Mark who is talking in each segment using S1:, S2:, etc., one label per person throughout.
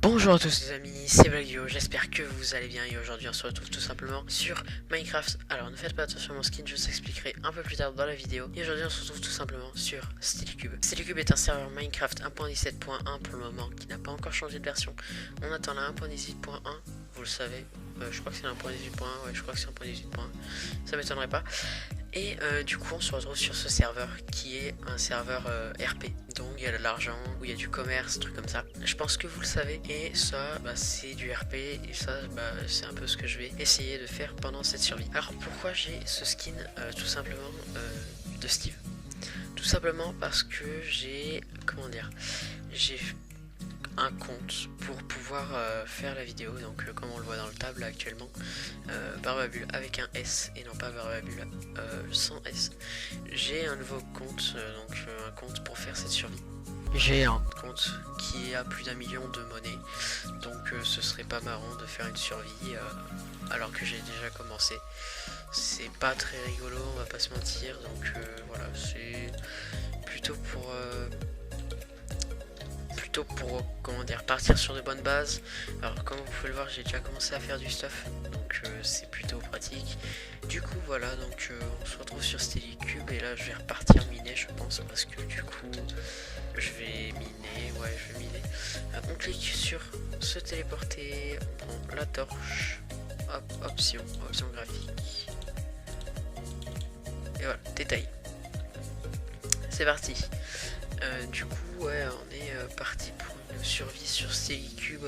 S1: Bonjour à tous les amis, c'est Blackio, j'espère que vous allez bien et aujourd'hui on se retrouve tout simplement sur Minecraft. Alors ne faites pas attention à mon skin, je vous expliquerai un peu plus tard dans la vidéo. Et aujourd'hui on se retrouve tout simplement sur SteelyCube. SteelyCube est un serveur Minecraft 1.17.1 pour le moment qui n'a pas encore changé de version. On attend la 1.18.1, vous le savez, je crois que c'est la 1.18.1, ouais je crois que c'est 1.18.1, ça m'étonnerait pas. Et du coup on se retrouve sur ce serveur qui est un serveur RP. Donc il y a de l'argent, où il y a du commerce, trucs comme ça. Je pense que vous le savez. Et ça c'est du RP. Et ça c'est un peu ce que je vais essayer de faire pendant cette survie. Alors pourquoi j'ai ce skin tout simplement de Steve? Tout simplement parce que j'ai, comment dire, j'ai un compte pour pouvoir faire la vidéo, donc comme on le voit dans le table actuellement, Barbabule avec un S et non pas Barbabule sans S. J'ai un nouveau compte, donc un compte pour faire cette survie. J'ai un compte qui a plus d'1 million de monnaie, donc ce serait pas marrant de faire une survie alors que j'ai déjà commencé. C'est pas très rigolo, on va pas se mentir, donc voilà, c'est plutôt pour comment dire, partir sur de bonnes bases. Alors comme vous pouvez le voir, j'ai déjà commencé à faire du stuff, donc c'est plutôt pratique. Du coup voilà, donc on se retrouve sur SteelyCube et là je vais repartir miner je pense, parce que du coup je vais miner, on clique sur se téléporter, on prend la torche, hop, option graphique, et voilà, détail. C'est parti. Du coup ouais, on est parti pour une survie sur SteelyCube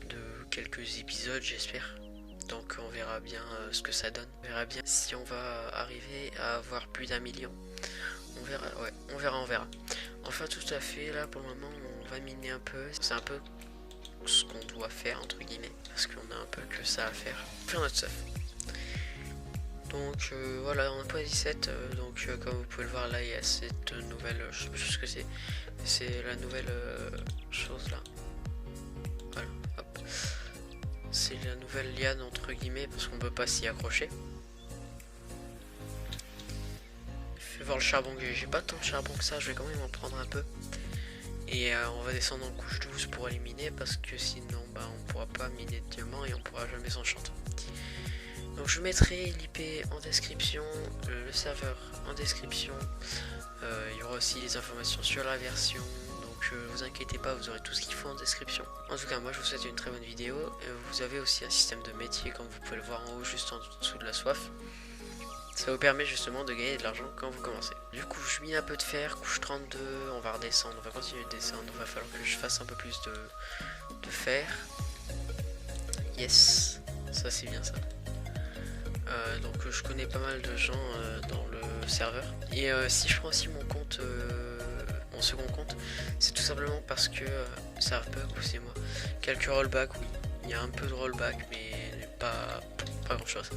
S1: de quelques épisodes j'espère. Donc on verra bien ce que ça donne. On verra bien si on va arriver à avoir plus d'1 million. On verra, ouais, on verra. Enfin tout à fait, là pour le moment on va miner un peu. C'est un peu ce qu'on doit faire entre guillemets, parce qu'on a un peu que ça à faire. Faire notre stuff. Donc voilà, on a point 17, donc comme vous pouvez le voir là, il y a cette nouvelle, je sais pas ce que c'est la nouvelle chose là. Voilà, hop. C'est la nouvelle liane entre guillemets, parce qu'on peut pas s'y accrocher. Fais voir le charbon que j'ai pas tant de charbon que ça, je vais quand même en prendre un peu. Et on va descendre en couche 12 pour éliminer, parce que sinon on pourra pas miner de diamants et on pourra jamais s'enchanter. Donc je mettrai l'IP en description, le serveur en description, il y aura aussi les informations sur la version, donc vous inquiétez pas, vous aurez tout ce qu'il faut en description. En tout cas moi je vous souhaite une très bonne vidéo, vous avez aussi un système de métier comme vous pouvez le voir en haut juste en dessous de la soif. Ça vous permet justement de gagner de l'argent quand vous commencez. Du coup je mine un peu de fer, couche 32, on va redescendre, on va continuer de descendre, il va falloir que je fasse un peu plus de fer. Yes, ça c'est bien ça. Donc je connais pas mal de gens dans le serveur. Et si je prends aussi mon compte, mon second compte, c'est tout simplement parce que ça bug ou c'est moi. Quelques rollbacks, oui. Il y a un peu de rollback, mais pas grand chose.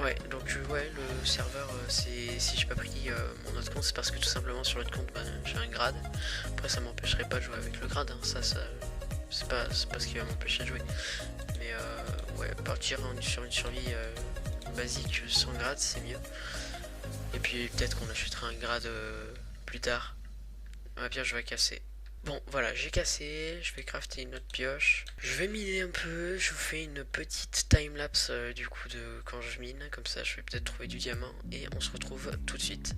S1: Ouais, donc ouais, le serveur, si j'ai pas pris mon autre compte, c'est parce que tout simplement sur l'autre compte, j'ai un grade. Après ça m'empêcherait pas de jouer avec le grade, hein. Ça c'est pas ce qui va m'empêcher de jouer. Mais ouais, partir sur une survie basique sans grade c'est mieux. Et puis peut-être qu'on achètera un grade plus tard. Ma pioche va casser. Bon voilà, j'ai cassé, je vais crafter une autre pioche. Je vais miner un peu, je vous fais une petite timelapse du coup de quand je mine. Comme ça je vais peut-être trouver du diamant et on se retrouve tout de suite.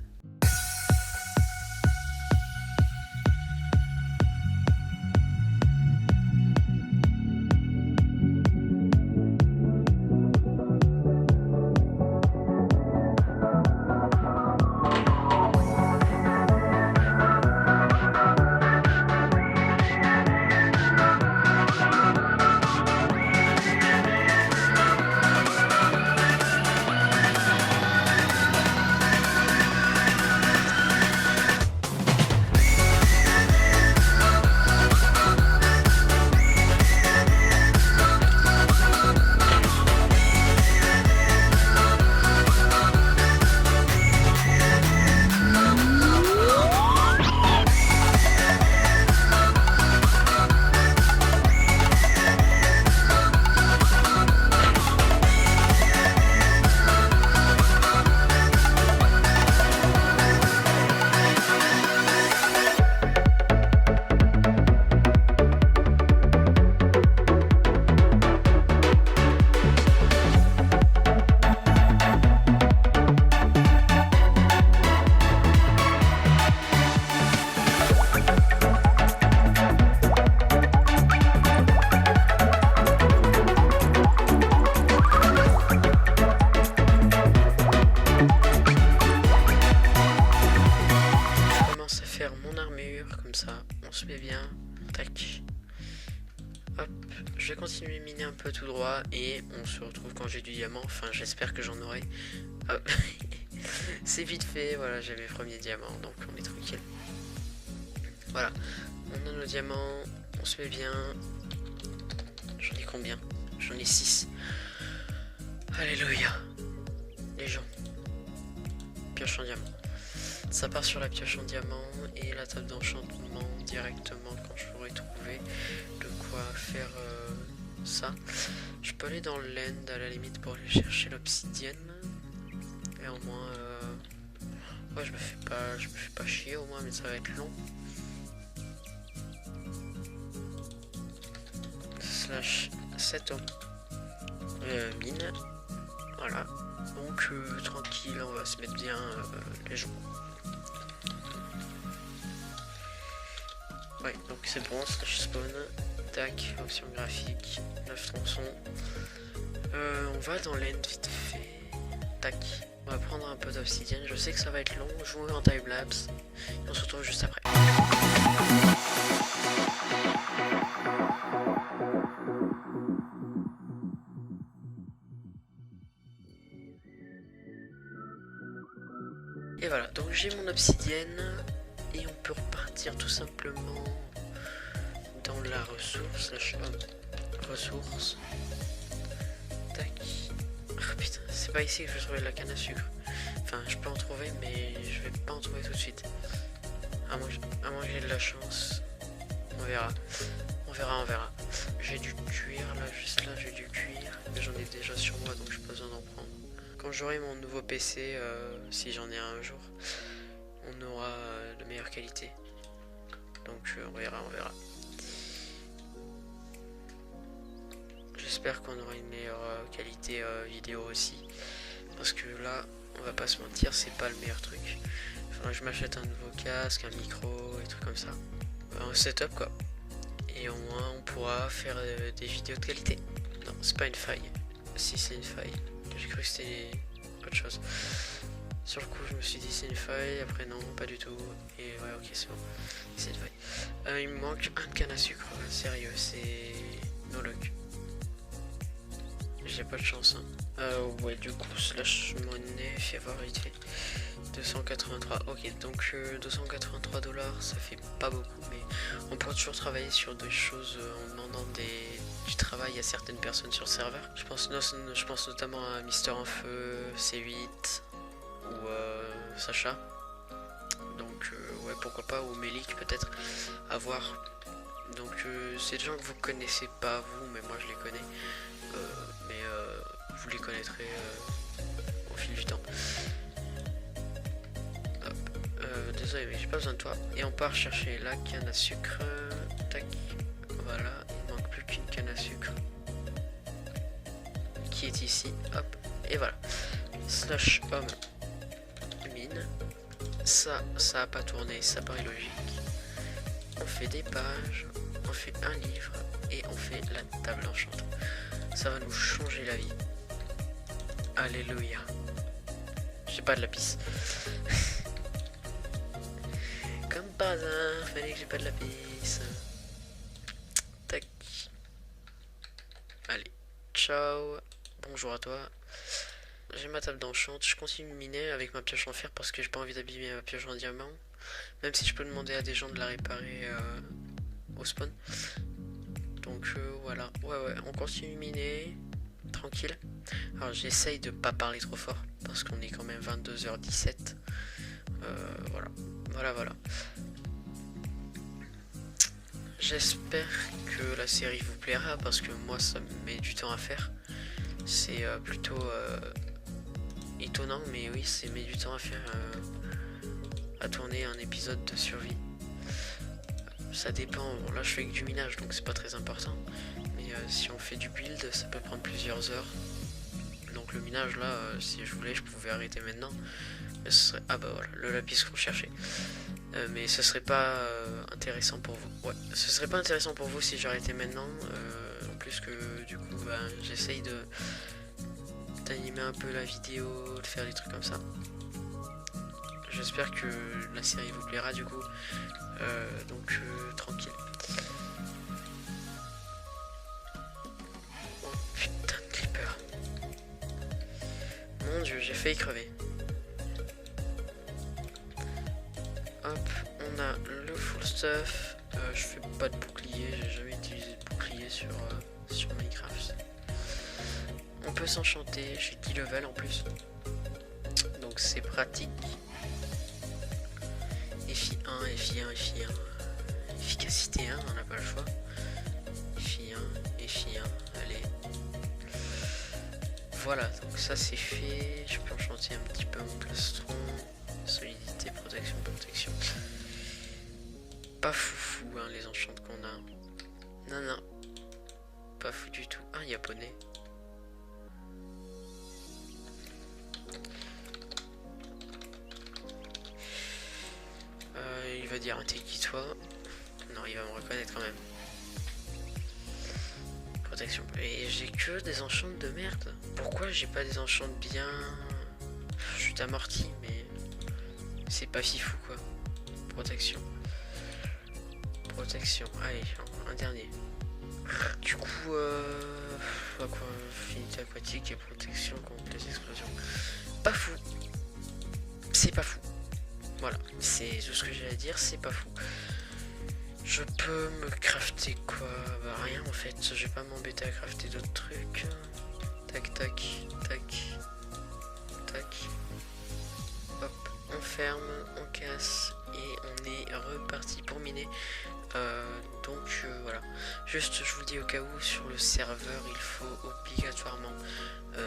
S1: je vais continuer de miner un peu tout droit et on se retrouve quand j'ai du diamant. Enfin, j'espère que j'en aurai. Hop. C'est vite fait, voilà, j'ai mes premiers diamants, donc on est tranquille. Voilà, on a nos diamants, on se met bien. J'en ai combien? J'en ai 6. Alléluia. Les gens. Pioche en diamant. Ça part sur la pioche en diamant et la table d'enchantement directement quand j'aurai trouvé de quoi faire ça. Je peux aller dans l'end à la limite pour aller chercher l'obsidienne. Et au moins ouais, je me fais pas chier au moins, mais ça va être long. Slash 7 mine. Voilà. Donc tranquille, on va se mettre bien les gens. Ouais, donc c'est bon, slash spawn. Tac, option graphique, 9 tronçons. On va dans l'end vite fait. Tac. On va prendre un peu d'obsidienne. Je sais que ça va être long. Jouer en timelapse. Et on se retrouve juste après. Et voilà, donc j'ai mon obsidienne. Et on peut repartir tout simplement dans la ressource. Ressource. Tac. Oh putain, c'est pas ici que je vais trouver de la canne à sucre. Enfin, je peux en trouver, mais je vais pas en trouver tout de suite. À moins que j'ai de la chance. On verra. On verra. J'ai du cuir, là, juste là, j'ai du cuir. Mais j'en ai déjà sur moi, donc j'ai pas besoin d'en prendre. Quand j'aurai mon nouveau PC, si j'en ai un jour, on aura de meilleure qualité. Donc on verra. J'espère qu'on aura une meilleure qualité vidéo aussi. Parce que là, on va pas se mentir, c'est pas le meilleur truc. Faudra que je m'achète un nouveau casque, un micro, et trucs comme ça. Un setup quoi. Et au moins on pourra faire des vidéos de qualité. Non, c'est pas une faille. Si c'est une faille. J'ai cru que c'était autre chose. Sur le coup je me suis dit c'est une faille, après non, pas du tout. Et ouais ok c'est bon. C'est une faille. Il me manque un canne à sucre, sérieux, c'est no luck. J'ai pas de chance ouais du coup slash monnaie, fais voir vite fait. 283, ok donc 283 $, ça fait pas beaucoup, mais on peut toujours travailler sur des choses en demandant du travail à certaines personnes sur le serveur. Je pense notamment à Mister en Feu, C8 ou Sacha. Donc ouais pourquoi pas, ou Melik peut-être, à voir. Donc c'est des gens que vous connaissez pas vous, mais moi je les connais. Mais vous les connaîtrez au fil du temps. Désolé mais j'ai pas besoin de toi. Et on part chercher la canne à sucre. Tac. Voilà, il manque plus qu'une canne à sucre qui est ici. Hop. Et voilà. Slash homme mine. Ça a pas tourné, ça paraît logique. On fait des pages, on fait un livre et on fait la table enchantée. Ça va nous changer la vie. Alléluia. J'ai pas de lapis. Comme par hasard, fallait que j'ai pas de lapis. Tac. Allez, ciao. Bonjour à toi. J'ai ma table d'enchant. Je continue de miner avec ma pioche en fer parce que j'ai pas envie d'abîmer ma pioche en diamant. Même si je peux demander à des gens de la réparer au spawn. Donc voilà. Ouais, on continue de miner. Tranquille. Alors j'essaye de pas parler trop fort parce qu'on est quand même 22h17. Voilà. J'espère que la série vous plaira parce que moi ça me met du temps à faire. C'est plutôt étonnant, mais oui, ça met du temps à faire, à tourner un épisode de survie. Ça dépend, bon, là je fais que du minage donc c'est pas très important, mais si on fait du build ça peut prendre plusieurs heures. Donc le minage là, si je voulais je pouvais arrêter maintenant, mais ce serait, ah bah voilà, le lapis qu'on cherchait. Mais ce serait pas intéressant pour vous. Ouais, ce serait pas intéressant pour vous si j'arrêtais maintenant, en plus que du coup j'essaye d'animer un peu la vidéo, de faire des trucs comme ça. J'espère que la série vous plaira du coup. Donc tranquille. failli crever. Hop, on a le full stuff. Je fais pas de bouclier, j'ai jamais utilisé de bouclier sur Minecraft. On peut s'enchanter, j'ai 10 levels en plus. Donc c'est pratique. FI1, FI1, FI1. Efficacité 1, on n'a pas le choix. FI1, FI1, allez. Voilà, donc ça c'est fait. Je peux enchanter un petit peu mon plastron. Solidité, protection, protection. Pas fou hein, les enchantes qu'on a. Non, non. Pas fou du tout. Ah, il y a poney. Il va dire, t'es qui toi? Non, il va me reconnaître quand même. Protection. Et j'ai que des enchantes de merde. Pourquoi j'ai pas des enchantes bien... Je suis amorti, mais... C'est pas fifou quoi. Protection. Protection. Allez, un dernier. Du coup, quoi, finité aquatique et protection contre les explosions. Pas fou. C'est pas fou. Voilà, c'est tout ce que j'ai à dire, c'est pas fou. Je peux me crafter quoi? Bah rien en fait, je vais pas m'embêter à crafter d'autres trucs. Tac, tac, tac, tac. Hop, on ferme, on casse et on est reparti pour miner. Voilà. Juste, je vous le dis au cas où, sur le serveur, il faut obligatoirement,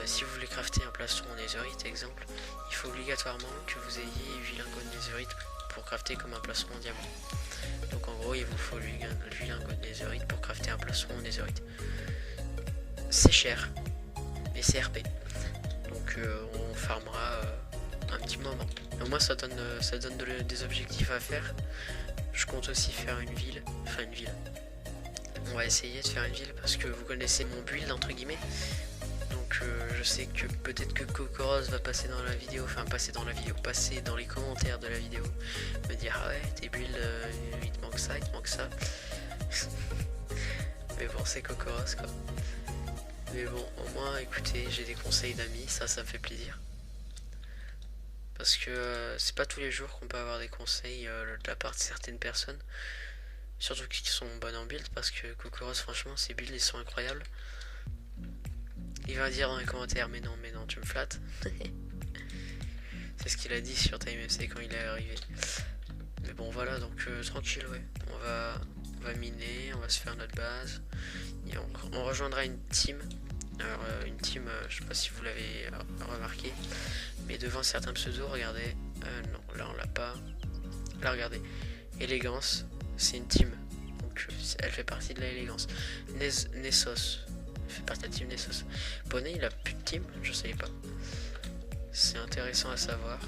S1: si vous voulez crafter un plastron en netherite, exemple, il faut obligatoirement que vous ayez 8 lingots de netherite pour crafter comme un plastron en diamant. Donc en gros, il vous faut 8 lingots de netherite pour crafter un plastron en netherite. C'est cher, mais c'est RP. Donc on farmera un petit moment. Au moins ça donne des objectifs à faire. Je compte aussi faire une ville, enfin une ville. On va essayer de faire une ville parce que vous connaissez mon build entre guillemets. Donc je sais que peut-être que Kokoros va passer dans la vidéo, passer dans les commentaires de la vidéo, me dire ah ouais tes builds il te manque ça, mais bon c'est Kokoros quoi. Mais bon au moins écoutez j'ai des conseils d'amis, ça me fait plaisir. Parce que c'est pas tous les jours qu'on peut avoir des conseils de la part de certaines personnes. Surtout qui sont bonnes en build. Parce que Kokoros franchement ses builds ils sont incroyables. Il va dire dans les commentaires mais non tu me flattes. C'est ce qu'il a dit sur TimeFC quand il est arrivé. Mais bon voilà donc tranquille ouais. On va miner, on va se faire notre base. Et on rejoindra une team. Alors une team, je sais pas si vous l'avez remarqué, mais devant certains pseudos, regardez, non, là on l'a pas, là regardez, élégance, c'est une team, donc elle fait partie de la élégance. Nessos, fait partie de la team Nessos. Poney il a plus de team, je savais pas, c'est intéressant à savoir.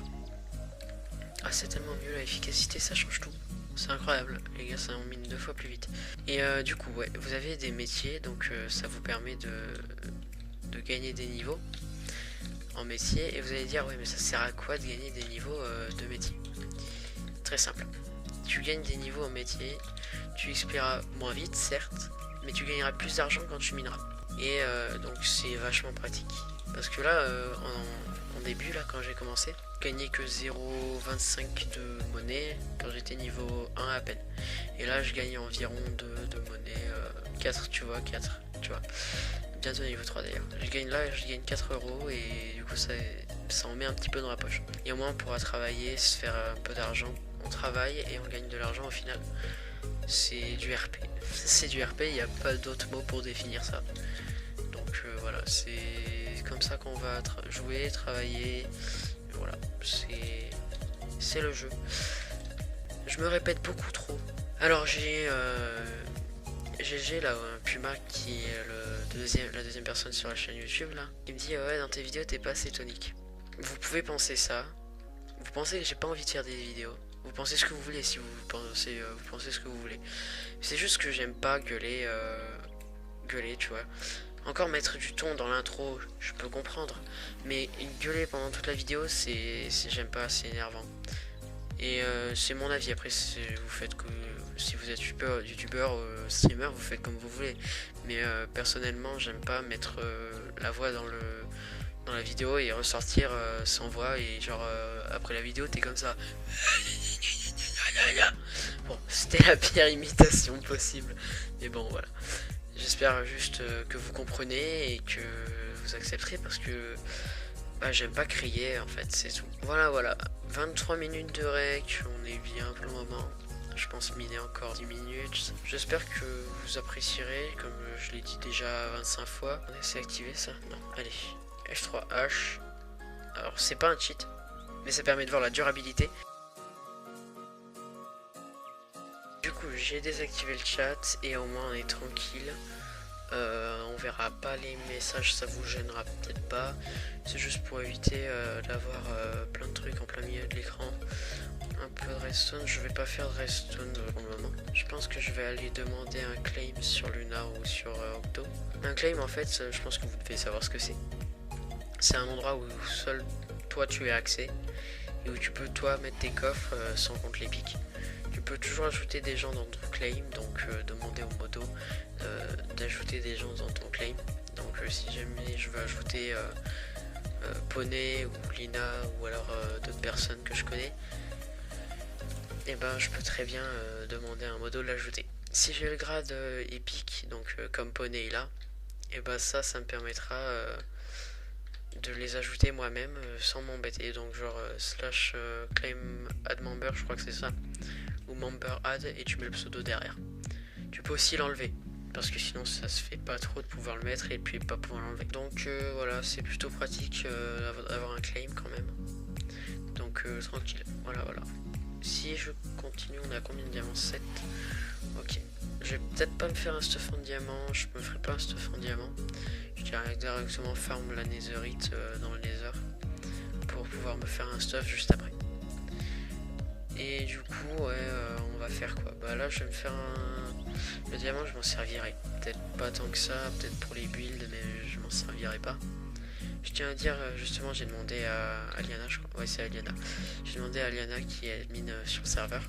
S1: Ah c'est tellement mieux la efficacité, ça change tout. C'est incroyable, les gars, ça en mine 2 fois plus vite. Et du coup, ouais, vous avez des métiers, donc ça vous permet de gagner des niveaux en métier. Et vous allez dire, ouais, mais ça sert à quoi de gagner des niveaux de métier? Très simple. Tu gagnes des niveaux en métier, tu expireras moins vite, certes, mais tu gagneras plus d'argent quand tu mineras. Et donc c'est vachement pratique. Parce que là, en début, là, quand j'ai commencé, je gagnais que 0,25 de monnaie quand j'étais niveau 1 à peine. Et là, je gagne environ de monnaie 4, tu vois, 4, tu vois. Bientôt niveau 3 d'ailleurs. Je gagne 4 euros et du coup, ça en met un petit peu dans la poche. Et au moins, on pourra travailler, se faire un peu d'argent. On travaille et on gagne de l'argent au final. C'est du RP. C'est du RP, il n'y a pas d'autre mot pour définir ça. Donc voilà, c'est comme ça qu'on va jouer, travailler. Voilà, c'est le jeu. Je me répète beaucoup trop. Alors j'ai GG là, Puma qui est la deuxième personne sur la chaîne YouTube là. Il me dit ouais dans tes vidéos t'es pas assez tonique. Vous pouvez penser ça. Vous pensez que j'ai pas envie de faire des vidéos. Vous pensez ce que vous voulez si vous pensez ce que vous voulez. C'est juste que j'aime pas gueuler, tu vois. Encore mettre du ton dans l'intro, je peux comprendre. Mais gueuler pendant toute la vidéo, j'aime pas, c'est énervant. Et c'est mon avis. Après, vous faites que si vous êtes youtubeur, streamer, vous faites comme vous voulez. Mais personnellement, j'aime pas mettre la voix dans la vidéo et ressortir sans voix et genre après la vidéo t'es comme ça. Bon, c'était la pire imitation possible, mais bon voilà. J'espère juste que vous comprenez et que vous accepterez parce que bah, j'aime pas crier en fait, c'est tout. Voilà, 23 minutes de rec, on est bien pour le moment. Je pense miner encore 10 minutes. J'espère que vous apprécierez, comme je l'ai dit déjà 25 fois. On essaie d'activer ça. Non, allez. F3H. Alors c'est pas un cheat, mais ça permet de voir la durabilité. Du coup j'ai désactivé le chat et au moins on est tranquille. On verra pas les messages, ça vous gênera peut-être pas. C'est juste pour éviter d'avoir plein de trucs en plein milieu de l'écran. Un peu de redstone, je vais pas faire de redstone pour le moment. Je pense que je vais aller demander un claim sur Lunar ou sur Octo. Un claim en fait, je pense que vous devez savoir ce que c'est. C'est un endroit où seul toi tu as accès et où tu peux toi mettre tes coffres sans compte les pics. Tu peux toujours ajouter des gens dans ton claim, donc demander au modo d'ajouter des gens dans ton claim. Donc si jamais je veux ajouter Poney ou Lina ou alors d'autres personnes que je connais, et ben je peux très bien demander à un modo de l'ajouter. Si j'ai le grade épique, donc comme Poney est là, et ben ça me permettra de les ajouter moi-même sans m'embêter. Donc genre slash claim add member, je crois que c'est ça, ou member add et tu mets le pseudo derrière. Tu peux aussi l'enlever parce que sinon ça se fait pas trop de pouvoir le mettre et puis pas pouvoir l'enlever. Donc voilà, c'est plutôt pratique d'avoir un claim quand même. Donc tranquille, voilà. Si je continue, on est à combien de diamants? 7. Ok. Je vais peut-être pas me faire un stuff en diamant, je me ferai pas un stuff en diamant. Je dirais directement farm la netherite dans le nether pour pouvoir me faire un stuff juste après. Et du coup, ouais, on va faire quoi? Bah là, je vais me faire un... Le diamant, je m'en servirai. Peut-être pas tant que ça, peut-être pour les builds, mais je m'en servirai pas. Je tiens à dire, justement, j'ai demandé à Aliana, je crois. Ouais, c'est Aliana. J'ai demandé à Aliana qui est admin sur le serveur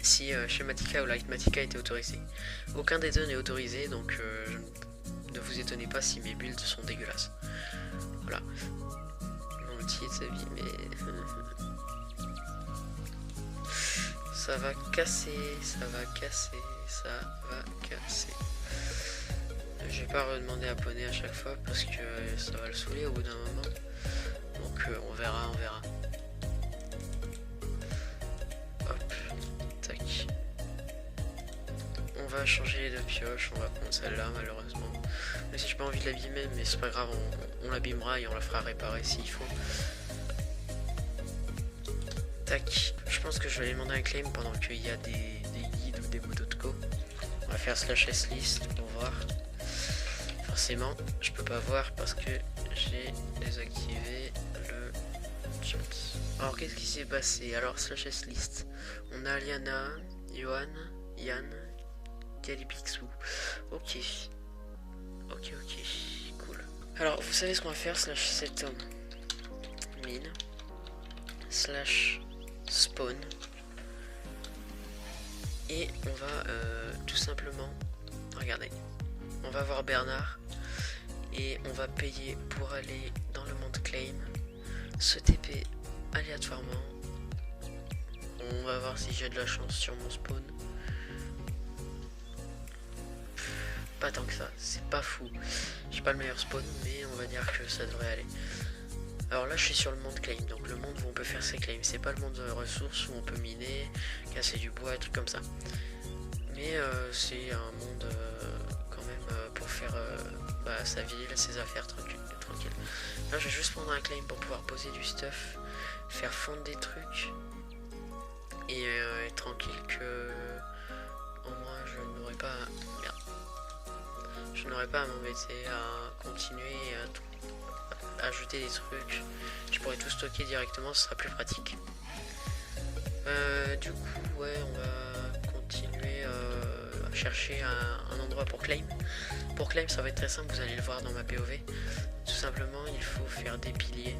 S1: si Schematica ou Lightmatica était autorisé. Aucun des deux n'est autorisé, donc ne vous étonnez pas si mes builds sont dégueulasses. Voilà. Mon outil est sa vie, mais... ça va casser. Je vais pas redemander à Poney à chaque fois parce que ça va le saouler au bout d'un moment. Donc on verra. Hop, tac. On va changer de pioche, on va prendre celle-là malheureusement. Mais si j'ai pas envie de l'abîmer, mais c'est pas grave, on l'abîmera et on la fera réparer s'il faut. Tac, je pense que je vais aller demander un claim pendant qu'il y a des guides ou des modos de co. On va faire slash s list pour voir. Forcément, je peux pas voir parce que j'ai désactivé le chat. Alors qu'est-ce qui s'est passé? Alors slash s list, on a Aliana, Johan, Yann, Calipixou. Ok, cool. Alors vous savez ce qu'on va faire? Slash set mine slash spawn et on va tout simplement, regardez, on va voir Bernard et on va payer pour aller dans le monde claim, se TP aléatoirement. On va voir si j'ai de la chance sur mon spawn. Pas tant que ça, c'est pas fou. J'ai pas le meilleur spawn, mais on va dire que ça devrait aller. Alors là je suis sur le monde claim, donc le monde où on peut faire ses claims. C'est pas le monde de ressources où on peut miner, casser du bois et trucs comme ça. Mais c'est un monde quand même pour faire sa ville, ses affaires tranquille. Là je vais juste prendre un claim pour pouvoir poser du stuff, faire fondre des trucs et être tranquille que au moins je n'aurai pas... Merde. Je n'aurai pas à m'embêter à continuer à ajouter des trucs. Je pourrais tout stocker directement, ce sera plus pratique. Du coup, ouais, on va continuer à chercher un endroit pour claim. Pour claim, ça va être très simple, vous allez le voir dans ma POV. Tout simplement, il faut faire des piliers.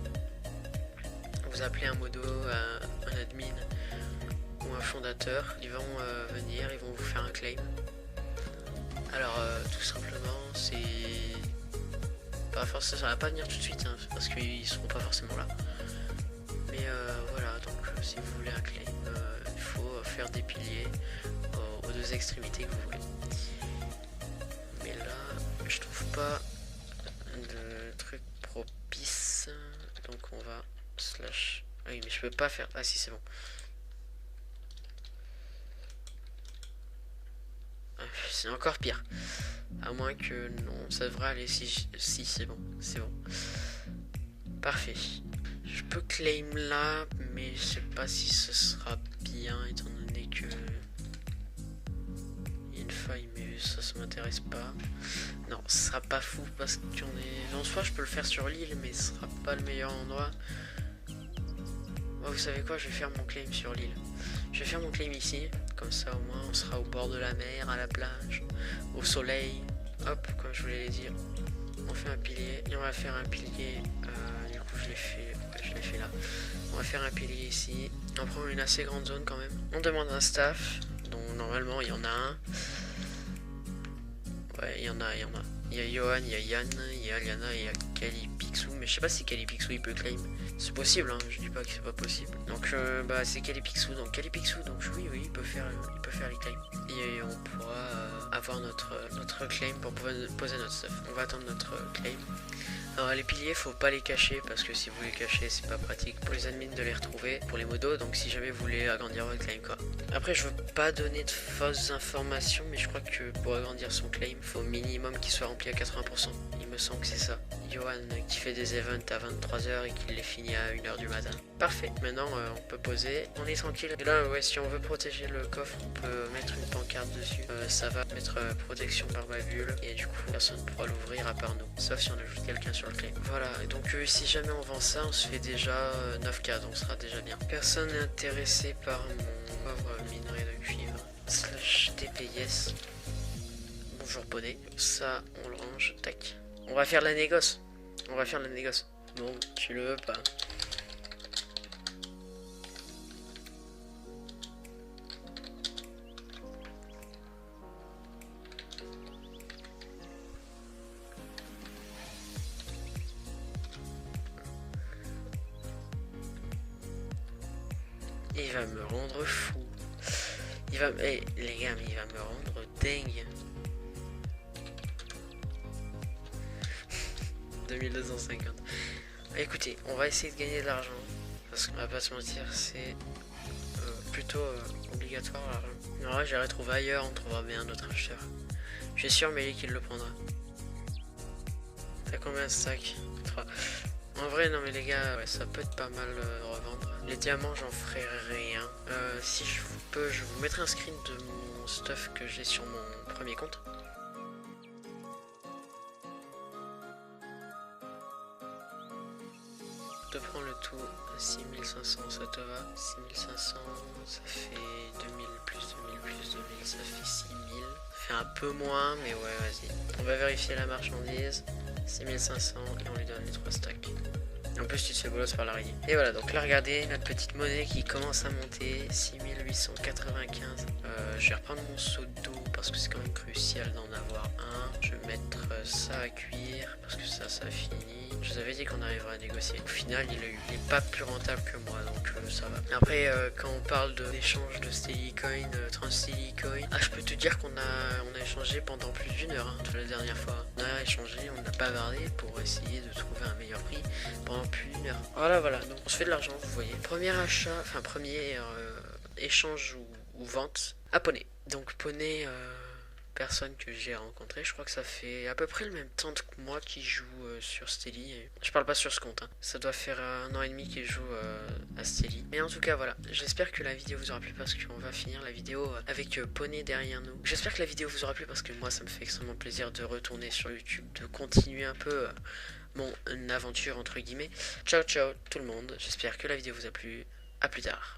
S1: Vous appelez un modo, un admin ou un fondateur. Ils vont venir, ils vont vous faire un claim. Alors, tout simplement, c'est pas forcément, ça va pas venir tout de suite, hein, parce qu'ils seront pas forcément là. Mais voilà, donc si vous voulez un claim, il faut faire des piliers aux deux extrémités que vous voulez. Mais là, je trouve pas de truc propice, donc on va slash. Oui, mais je peux pas faire. Ah si, c'est bon. C'est encore pire. À moins que non, ça devrait aller. Si c'est bon, c'est bon. Parfait. Je peux claim là, mais je sais pas si ce sera bien étant donné que il y a une faille, mais ça m'intéresse pas. Non, ce sera pas fou parce qu'on est. En soi, je peux le faire sur l'île, mais ce sera pas le meilleur endroit. Oh, vous savez quoi, je vais faire mon claim sur l'île. Je vais faire mon claim ici, comme ça au moins on sera au bord de la mer, à la plage, au soleil. Hop, comme je voulais dire. On fait un pilier et on va faire un pilier. Du coup, je l'ai fait là. On va faire un pilier ici. On prend une assez grande zone quand même. On demande un staff, dont normalement il y en a un. Ouais, il y en a. Il y a Johan, il y a Yann, il y a Aliana et il y a Calipixou. Mais je sais pas si Calipixou il peut claim. C'est possible, hein, je dis pas que c'est pas possible. Donc bah c'est Calipixou, donc oui, il peut faire les claims. Et on pourra avoir notre claim pour poser notre stuff. On va attendre notre claim. Alors les piliers, faut pas les cacher parce que si vous les cachez, c'est pas pratique pour les admins de les retrouver, pour les modos, donc si jamais vous voulez agrandir votre claim quoi. Après je veux pas donner de fausses informations, mais je crois que pour agrandir son claim, faut au minimum qu'il soit rempli à 80%. Il me semble que c'est ça. Johan qui fait des events à 23h et qui les finit à 1h du matin. Parfait, maintenant on peut poser, on est tranquille. Et là ouais, si on veut protéger le coffre, on peut mettre une pancarte dessus. Ça va mettre protection par ma bulle et du coup personne ne pourra l'ouvrir à part nous, sauf si on ajoute quelqu'un sur le clé. Voilà, et donc si jamais on vend ça, on se fait déjà 9k, donc ce sera déjà bien. Personne n'est intéressé par mon pauvre minerai de cuivre. Slash TPS. Bonjour poney. Ça, on le range, tac. On va faire la négoce. Bon, tu le veux pas. Il va me rendre fou. Les gars, mais il va me rendre dingue. 2250. Écoutez, on va essayer de gagner de l'argent. Parce qu'on va pas se mentir, c'est plutôt obligatoire l'argent. Non, là, j'irai trouver ailleurs, on trouvera bien un autre acheteur. Je suis sûr, Mélie qu'il le prendra. T'as combien de stacks? 3. En vrai, non mais les gars, ouais, ça peut être pas mal revendre. Les diamants, j'en ferai rien. Si je peux, je vous mettrai un screen de mon stuff que j'ai sur mon premier compte. Je prends le tout à 6500, ça te va? 6500, ça fait 2000 plus 2000 plus 2000, ça fait 6000. Ça fait un peu moins, mais ouais, vas-y. On va vérifier la marchandise. 6500 et on lui donne les 3 stacks. En plus tu te fais bolos par l'araignée. Et voilà, donc là regardez notre petite monnaie qui commence à monter. 6895. Je vais reprendre mon seau d'eau parce que c'est quand même crucial d'en avoir un. Je vais mettre ça à cuire parce que ça finit. Je vous avais dit qu'on arriverait à négocier. Au final il est pas plus rentable que moi, donc ça va. Après quand on parle d'échange de Stellicoin, Trans-Stellicoin, je peux te dire qu'on a échangé pendant plus d'1 heure la dernière fois. On a échangé, on a bavardé pour essayer de trouver un meilleur prix pendant plus d'1 heure. Voilà, donc on se fait de l'argent, vous voyez. Premier achat, enfin premier échange ou vente à Poney. Donc Poney, personne que j'ai rencontré, je crois que ça fait à peu près le même temps que moi qui joue sur Stelli. Je parle pas sur ce compte, hein. Ça doit faire 1 an et demi qu'il joue à Stelli. Mais en tout cas voilà, j'espère que la vidéo vous aura plu parce qu'on va finir la vidéo avec Poney derrière nous. J'espère que la vidéo vous aura plu parce que moi ça me fait extrêmement plaisir de retourner sur YouTube, de continuer un peu mon aventure entre guillemets. Ciao tout le monde, j'espère que la vidéo vous a plu, à plus tard.